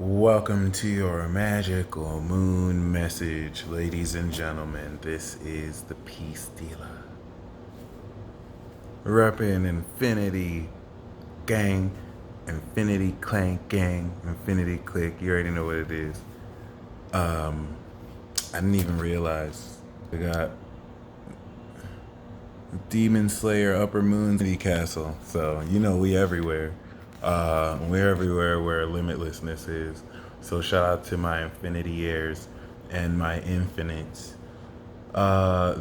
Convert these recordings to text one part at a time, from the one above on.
Welcome to your magical moon message, ladies and gentlemen. This is the Peace Dealer. Reppin' Infinity Gang, Infinity Clank Gang, Infinity Click. You already know what it is. I didn't even realize we got Demon Slayer Upper Moon City Castle. So, you know, we everywhere. We're everywhere where limitlessness is. So shout out to my infinity heirs and my infinites.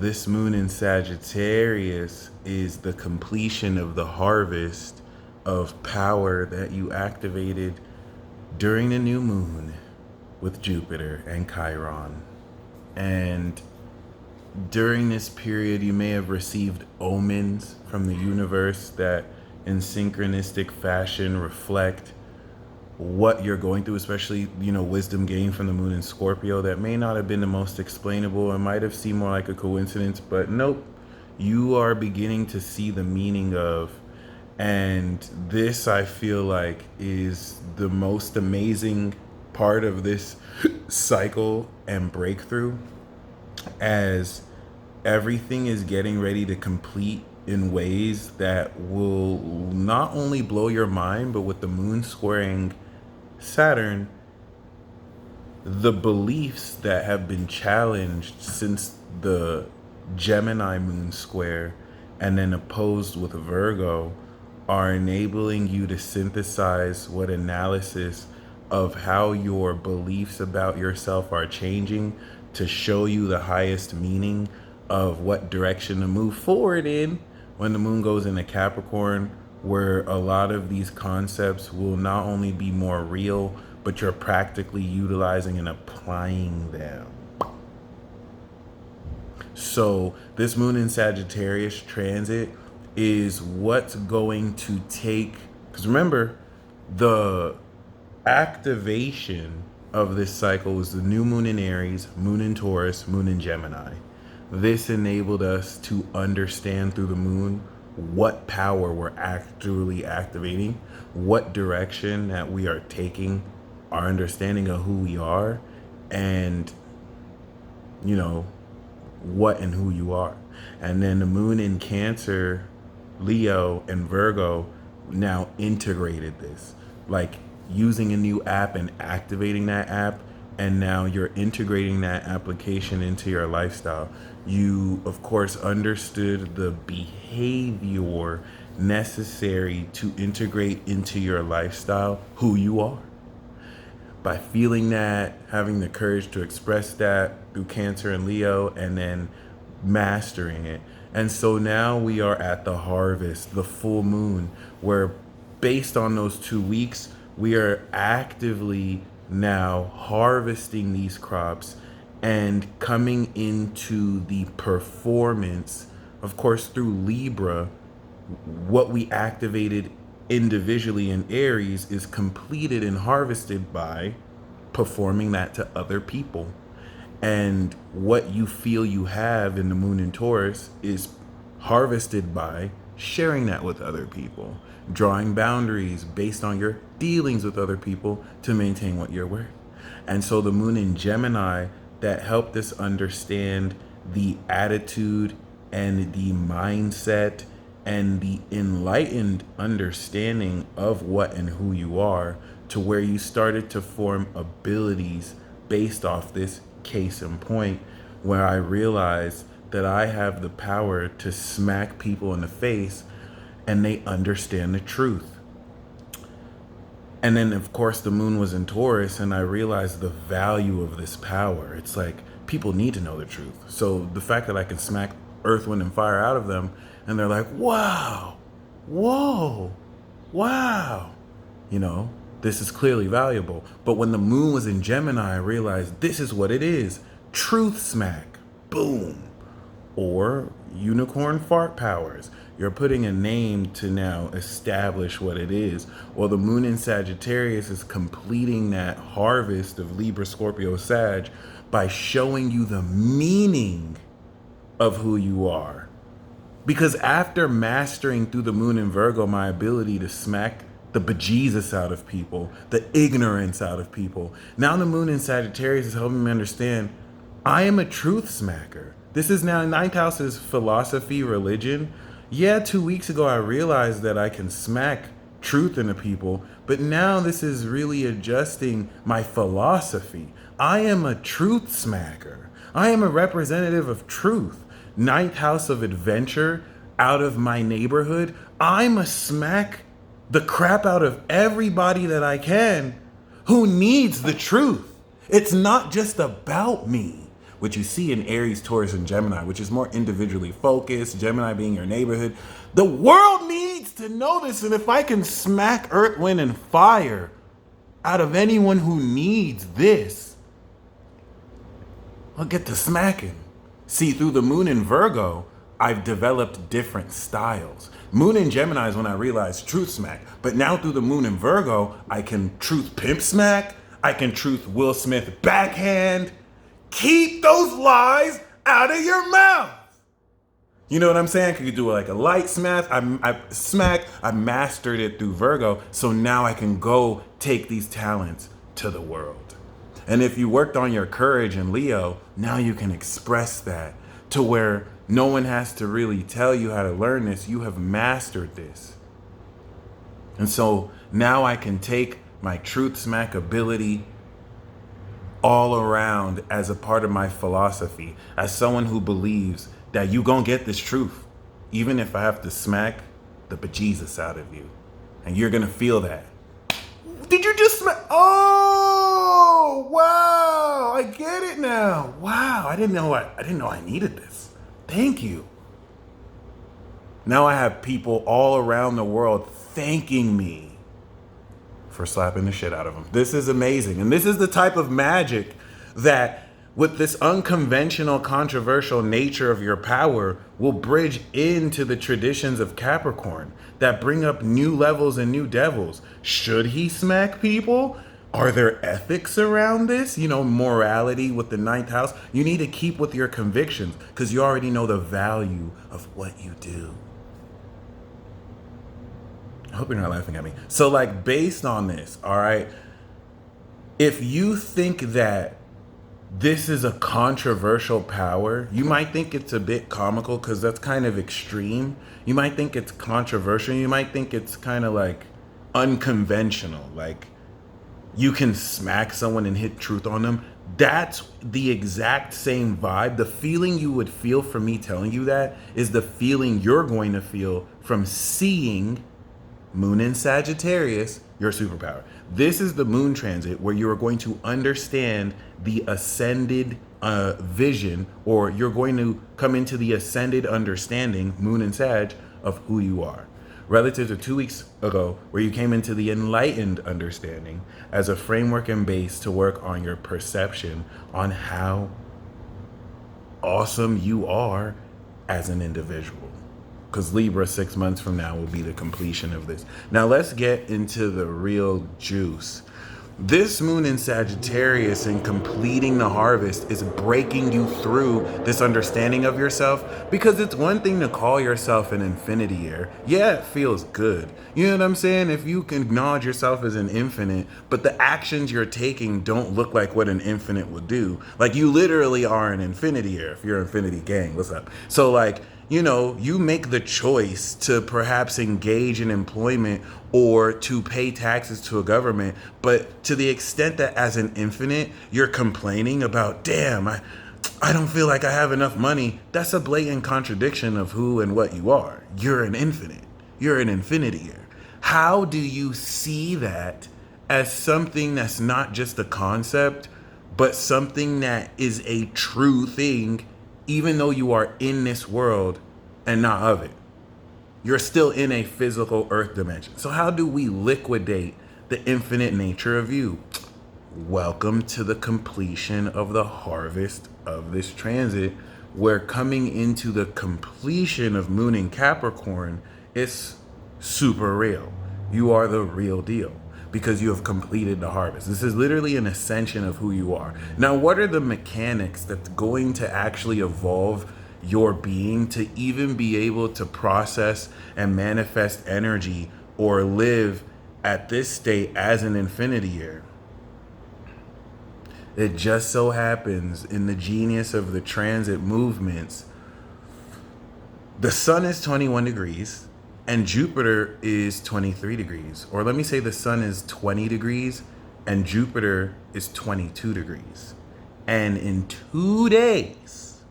This moon in Sagittarius is the completion of the harvest of power that you activated during the new moon with Jupiter and Chiron. And during this period, you may have received omens from the universe that in synchronistic fashion reflect what you're going through, especially, wisdom gained from the moon in Scorpio that may not have been the most explainable and might have seemed more like a coincidence, but nope, you are beginning to see the meaning of. And this, I feel like, is the most amazing part of this cycle and breakthrough, as everything is getting ready to complete in ways that will not only blow your mind, but with the moon squaring Saturn, the beliefs that have been challenged since the Gemini moon square and then opposed with Virgo are enabling you to synthesize what analysis of how your beliefs about yourself are changing to show you the highest meaning of what direction to move forward in when the moon goes into Capricorn, where a lot of these concepts will not only be more real, but you're practically utilizing and applying them. So this moon in Sagittarius transit is what's going to take, because remember, the activation of this cycle was the new moon in Aries, moon in Taurus, moon in Gemini. This enabled us to understand through the moon what power we're actually activating, what direction that we are taking, our understanding of who we are, and, what and who you are. And then the moon in Cancer, Leo, and Virgo now integrated this, like using a new app and activating that app, and now you're integrating that application into your lifestyle. You, of course, understood the behavior necessary to integrate into your lifestyle who you are. By feeling that, having the courage to express that through Cancer and Leo, and then mastering it. And so now we are at the harvest, the full moon, where based on those 2 weeks, we are actively now harvesting these crops and coming into the performance, of course, through Libra. What we activated individually in Aries is completed and harvested by performing that to other people. And what you feel you have in the moon in Taurus is harvested by sharing that with other people, drawing boundaries based on your dealings with other people to maintain what you're worth. And so the moon in Gemini, that helped us understand the attitude and the mindset and the enlightened understanding of what and who you are, to where you started to form abilities based off this. Case in point, where I realized that I have the power to smack people in the face and they understand the truth. And then, of course, the moon was in Taurus, and I realized the value of this power. It's like, people need to know the truth. So the fact that I can smack earth, wind, and fire out of them, and they're like, wow, whoa, wow, this is clearly valuable. But when the moon was in Gemini, I realized this is what it is. Truth smack. Boom. Or unicorn fart powers. You're putting a name to now establish what it is. Well, the moon in Sagittarius is completing that harvest of Libra, Scorpio, Sag by showing you the meaning of who you are. Because after mastering through the moon in Virgo my ability to smack the bejesus out of people, the ignorance out of people. Now the moon in Sagittarius is helping me understand I am a truth smacker. This is now ninth house is philosophy, religion. Yeah, 2 weeks ago I realized that I can smack truth into people, but now this is really adjusting my philosophy. I am a truth smacker. I am a representative of truth. Ninth house of adventure out of my neighborhood. I'm a smack the crap out of everybody that I can who needs the truth. It's not just about me, which you see in Aries, Taurus, and Gemini, which is more individually focused, Gemini being your neighborhood. The world needs to know this, and if I can smack earth, wind, and fire out of anyone who needs this, I'll get to smacking. See, through the moon in Virgo, I've developed different styles. Moon in Gemini is when I realized truth smack. But now through the moon in Virgo, I can truth pimp smack. I can truth Will Smith backhand. Keep those lies out of your mouth. You know what I'm saying? Could you do like a light smack? I mastered it through Virgo. So now I can go take these talents to the world. And if you worked on your courage in Leo, now you can express that to where no one has to really tell you how to learn this. You have mastered this. And so now I can take my truth smack ability all around as a part of my philosophy, as someone who believes that you gonna get this truth, even if I have to smack the bejesus out of you. And you're gonna feel that. Did you just smack? Oh, wow, I get it now. Wow, I didn't know I needed this. Thank you. Now I have people all around the world thanking me for slapping the shit out of them. This is amazing. And this is the type of magic that, with this unconventional, controversial nature of your power, will bridge into the traditions of Capricorn that bring up new levels and new devils. Should he smack people? Are there ethics around this? You know, morality with the ninth house. You need to keep with your convictions because you already know the value of what you do. I hope you're not laughing at me. So, like, based on this, all right, if you think that this is a controversial power, you might think it's a bit comical because that's kind of extreme. You might think it's controversial. You might think it's kind of like unconventional. Like, you can smack someone and hit truth on them. That's the exact same vibe. The feeling you would feel from me telling you that is the feeling you're going to feel from seeing Moon in Sagittarius, your superpower. This is the moon transit where you are going to understand the ascended vision, or you're going to come into the ascended understanding, Moon and Sag, of who you are. Relative to 2 weeks ago, where you came into the enlightened understanding as a framework and base to work on your perception on how awesome you are as an individual. Because Libra 6 months from now will be the completion of this. Now let's get into the real juice. This moon in Sagittarius and completing the harvest is breaking you through this understanding of yourself, because it's one thing to call yourself an infinity year. Yeah, it feels good. You know what I'm saying? If you can acknowledge yourself as an infinite, but the actions you're taking don't look like what an infinite would do. Like, you literally are an infinity year if you're infinity gang. What's up? So, like, you know, you make the choice to perhaps engage in employment or to pay taxes to a government, but to the extent that as an infinite, you're complaining about, damn, I don't feel like I have enough money, that's a blatant contradiction of who and what you are. You're an infinite. You're an infinity year. How do you see that as something that's not just a concept, but something that is a true thing, even though you are in this world and not of it? You're still in a physical earth dimension. So how do we liquidate the infinite nature of you? Welcome to the completion of the harvest of this transit. We're coming into the completion of Moon in Capricorn. It's super real. You are the real deal because you have completed the harvest. This is literally an ascension of who you are. Now, what are the mechanics that's going to actually evolve your being to even be able to process and manifest energy or live at this state as an infinity year. It just so happens in the genius of the transit movements, the sun is 21 degrees and Jupiter is 23 degrees. Or let me say the sun is 20 degrees and Jupiter is 22 degrees. And in 2 days,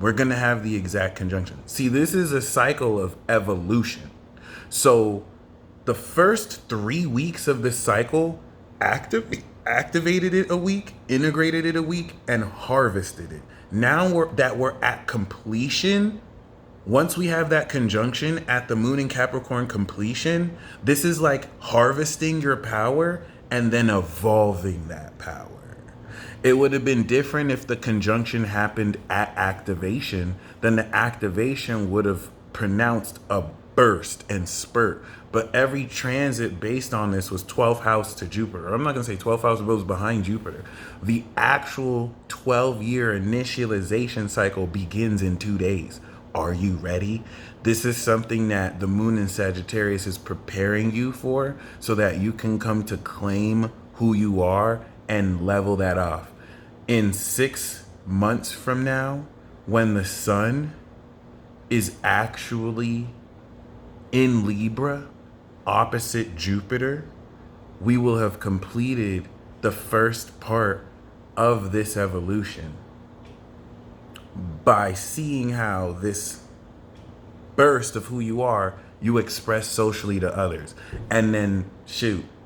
we're going to have the exact conjunction. See, this is a cycle of evolution. So the first 3 weeks of this cycle activated it a week, integrated it a week, and harvested it. Now we're at completion. Once we have that conjunction at the moon in Capricorn completion, this is like harvesting your power and then evolving that power. It would have been different if the conjunction happened at activation. Then the activation would have pronounced a burst and spurt. But every transit based on this was 12th house to Jupiter. I'm not going to say 12th house, but it was behind Jupiter. The actual 12-year initialization cycle begins in 2 days. Are you ready? This is something that the moon in Sagittarius is preparing you for so that you can come to claim who you are and level that off. In 6 months from now, when the sun is actually in Libra, opposite Jupiter, we will have completed the first part of this evolution by seeing how this burst of who you are, you express socially to others. And then,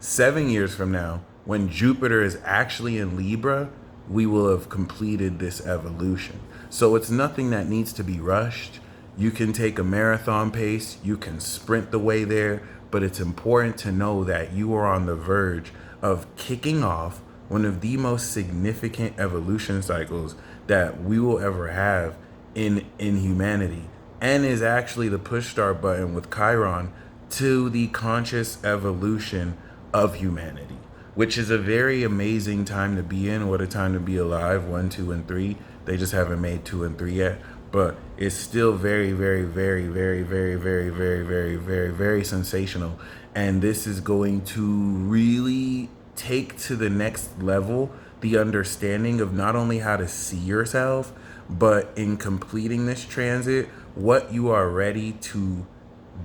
7 years from now, when Jupiter is actually in Libra, we will have completed this evolution. So it's nothing that needs to be rushed. You can take a marathon pace, you can sprint the way there, but it's important to know that you are on the verge of kicking off one of the most significant evolution cycles that we will ever have in humanity, and is actually the push start button with Chiron to the conscious evolution of humanity, which is a very amazing time to be in. What a time to be alive. 1, 2, and 3. They just haven't made 2 and 3 yet, but it's still very, very, very, very, very, very, very, very, very, very sensational. And this is going to really take to the next level the understanding of not only how to see yourself, but in completing this transit, what you are ready to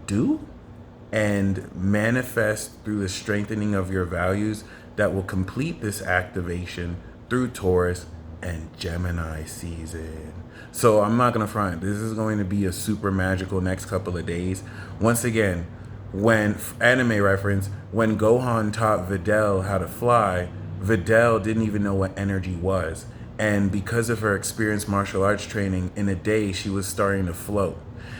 do and manifest through the strengthening of your values that will complete this activation through Taurus and Gemini season. So I'm not going to front. This is going to be a super magical next couple of days. Once again, when anime reference, when Gohan taught Videl how to fly, Videl didn't even know what energy was. And because of her experienced martial arts training, in a day she was starting to float.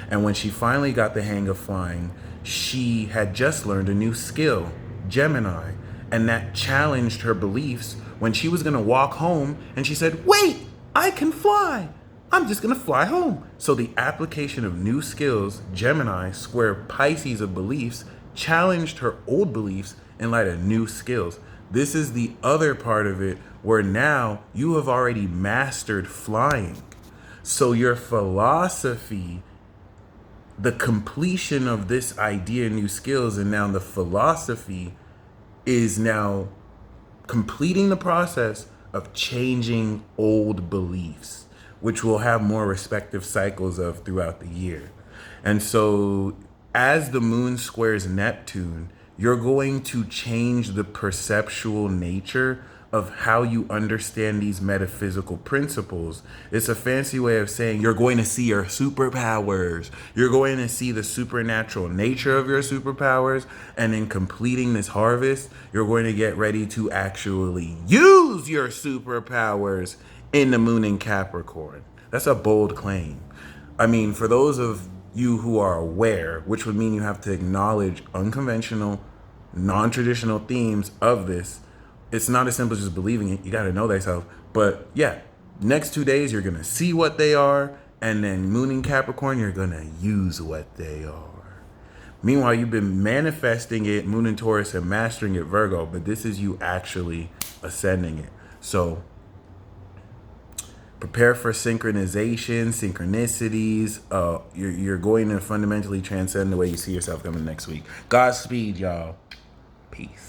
And when she finally got the hang of flying, she had just learned a new skill, Gemini. And that challenged her beliefs when she was going to walk home and she said, wait, I can fly. I'm just going to fly home. So the application of new skills, Gemini, square Pisces of beliefs, challenged her old beliefs in light of new skills. This is the other part of it where now you have already mastered flying. So your philosophy, the completion of this idea, new skills, and now the philosophy is now completing the process of changing old beliefs, which we'll have more respective cycles of throughout the year. And so as the moon squares Neptune, you're going to change the perceptual nature of how you understand these metaphysical principles. It's a fancy way of saying you're going to see your superpowers. You're going to see the supernatural nature of your superpowers. And in completing this harvest, you're going to get ready to actually use your superpowers in the moon in Capricorn. That's a bold claim. I mean, for those of you who are aware, which would mean you have to acknowledge unconventional, non-traditional themes of this, it's not as simple as just believing it. You got to know thyself. But yeah, next 2 days, you're going to see what they are. And then moon in Capricorn, you're going to use what they are. Meanwhile, you've been manifesting it, moon in Taurus, and mastering it, Virgo. But this is you actually ascending it. So prepare for synchronization, synchronicities. You're going to fundamentally transcend the way you see yourself coming next week. Godspeed, y'all. Peace.